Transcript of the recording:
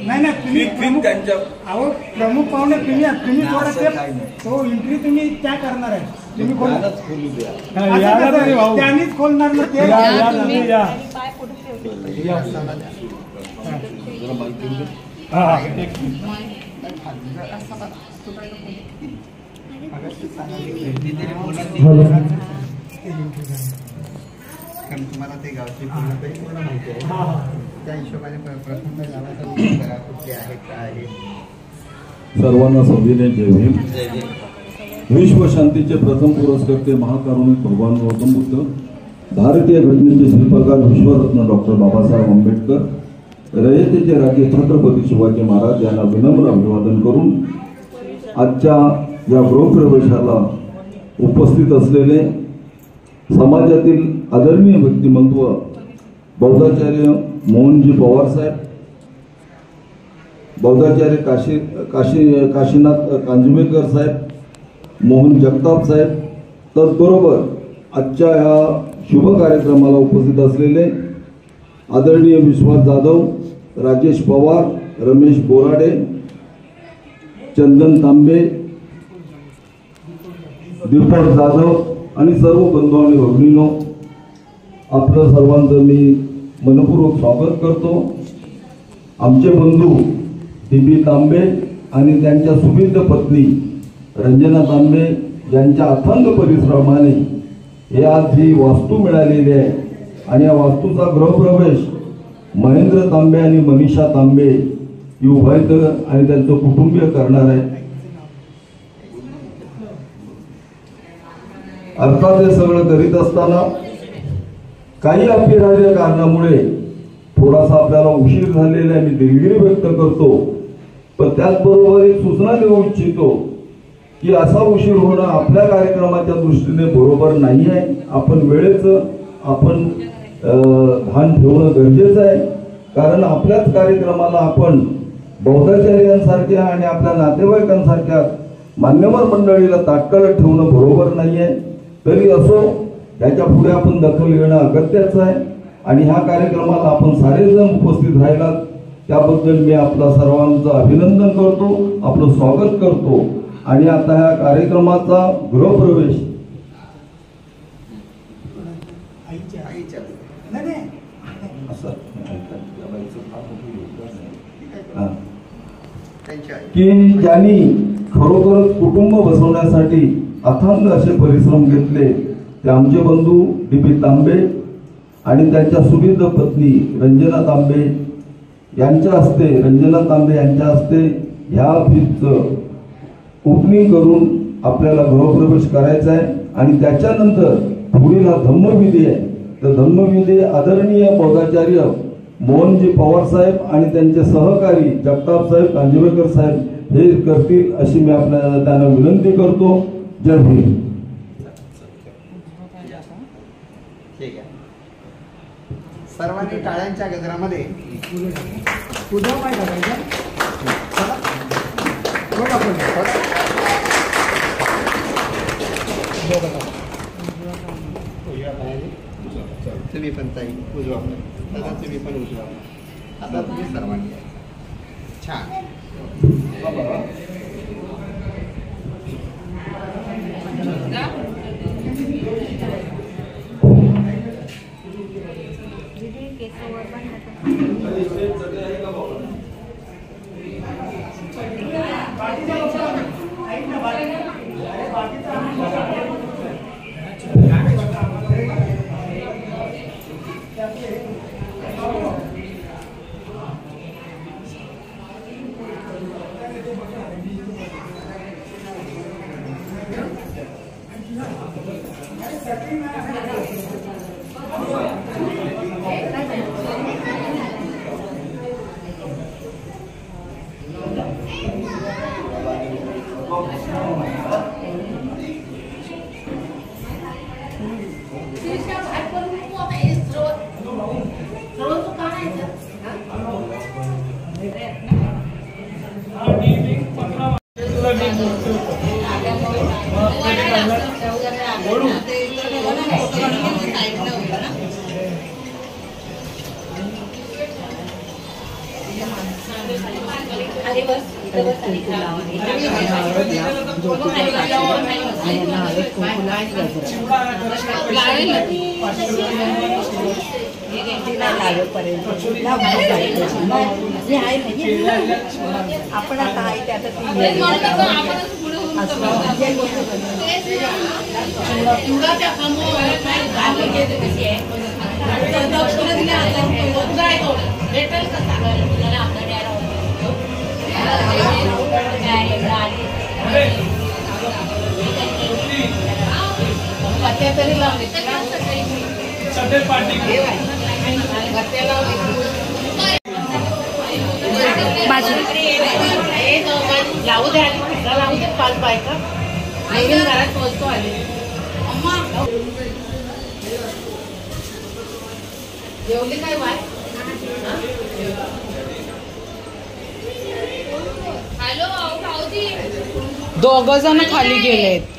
नाही नाही तुम्ही त्यांच्या अहो प्रमुख पाहुणे तुम्ही थोडं तो एंट्री तुम्ही त्या करणार आहे तुम्ही त्यांनीच खोलणार ना ते कारण तुम्हाला ते गावची पूर्ण माहिती आहे त्या हिशोबाने प्रथम गावाचा कुठले आहेत काय आहे. सर्वांना सविनय जय भीम. विश्व शांतीचे प्रथम पुरस्कर्ते महाकारुणिक भगवान गौतम बुद्ध, भारतीय घटनेचे शिल्पकार विश्वरत्न डॉक्टर बाबासाहेब आंबेडकर, रयतेचे राजे छत्रपती शिवाजी महाराज यांना विनम्र अभिवादन करून आजच्या या गृहप्रवेशाला उपस्थित असलेले समाजातील आदरणीय व्यक्तिमत्व बौद्धाचार्य मोहनजी पवार साहेब, बौद्धाचार्य काशीनाथ कांजवेकर साहेब, मोहन जगताप साहेब, त्याचबरोबर आजच्या ह्या शुभ कार्यक्रमाला उपस्थित असलेले आदरणीय विश्वास जाधव, राजेश पवार, रमेश बोराडे, चंदन तांबे, दीपक जाधव आणि सर्व बंधू आणि भगिनींनो, आपलं सर्वांचं मी मनपूर्वक स्वागत करतो. आमचे बंधू डी.बी. तांबे आणि त्यांच्या सुविध पत्नी रंजना तांबे यांच्या अथांग परिश्रमाने हे आज ही वास्तू मिळालेली आहे आणि या वास्तूचा गृहप्रवेश महेंद्र तांबे आणि मनीषा तांबे ही उभयत आणि त्यांचं कुटुंबीय करणार आहे. अर्थात हे सगळं करीत असताना काही अपरिहार्य कारणामुळे थोडासा आपल्याला उशीर झालेला आहे. मी दिलगिरी व्यक्त करतो, पण त्याचबरोबर एक सूचना देऊ इच्छितो की असा उशीर होणं आपल्या कार्यक्रमाच्या दृष्टीने बरोबर नाही आहे. आपण वेळेचं आपण भान ठेवणं गरजेचं आहे, कारण आपल्याच कार्यक्रमाला आपण बौद्धाचार्यांसारख्या आणि आपल्या नातेवाईकांसारख्या मान्यवर मंडळीला ताटकळत ठेवणं बरोबर नाही आहे. तरी असो, त्याच्या पुढे आपण दखल घेणं अगत्याचं आहे आणि ह्या कार्यक्रमाला आपण सारेजण उपस्थित राहिलात त्याबद्दल मी आपला सर्वांचं अभिनंदन करतो, आपलं स्वागत करतो. आणि आता ह्या कार्यक्रमाचा गृहप्रवेश की ज्यांनी खरोखरच कुटुंब बसवण्यासाठी अथांग असे परिश्रम घेतले ते आमचे बंधू डी.बी. तांबे आणि त्यांच्या सुविध पत्नी रंजना तांबे यांच्या हस्ते, रंजना तांबे यांच्या हस्ते ह्या फीतचं ओपनिंग करून आपल्याला गृहप्रवेश करायचा आहे. आणि त्याच्यानंतर पुढील हा धम्मविधी आहे. तर धम्मविधी आदरणीय बौद्धाचार्य मोहनजी पवार साहेब आणि त्यांचे सहकारी जगताप साहेब, कांजवेकर साहेब हे करतील अशी मी आपल्याला त्यांना विनंती करतो. जय भीम. ठीक आहे, सर्वांनी टाळ्यांच्या गजरामध्ये तुम्ही पण ताई उजवा, दादा तुम्ही पण उजवा. आता तुम्ही सर्वांनी छान आपण आता आहे त्यात तरी लावले लावू द्या लावू दे 5 बायका नवीन घरात पोहोचतो आले जेवले काय वाय दोघ जण खाली गेलेत.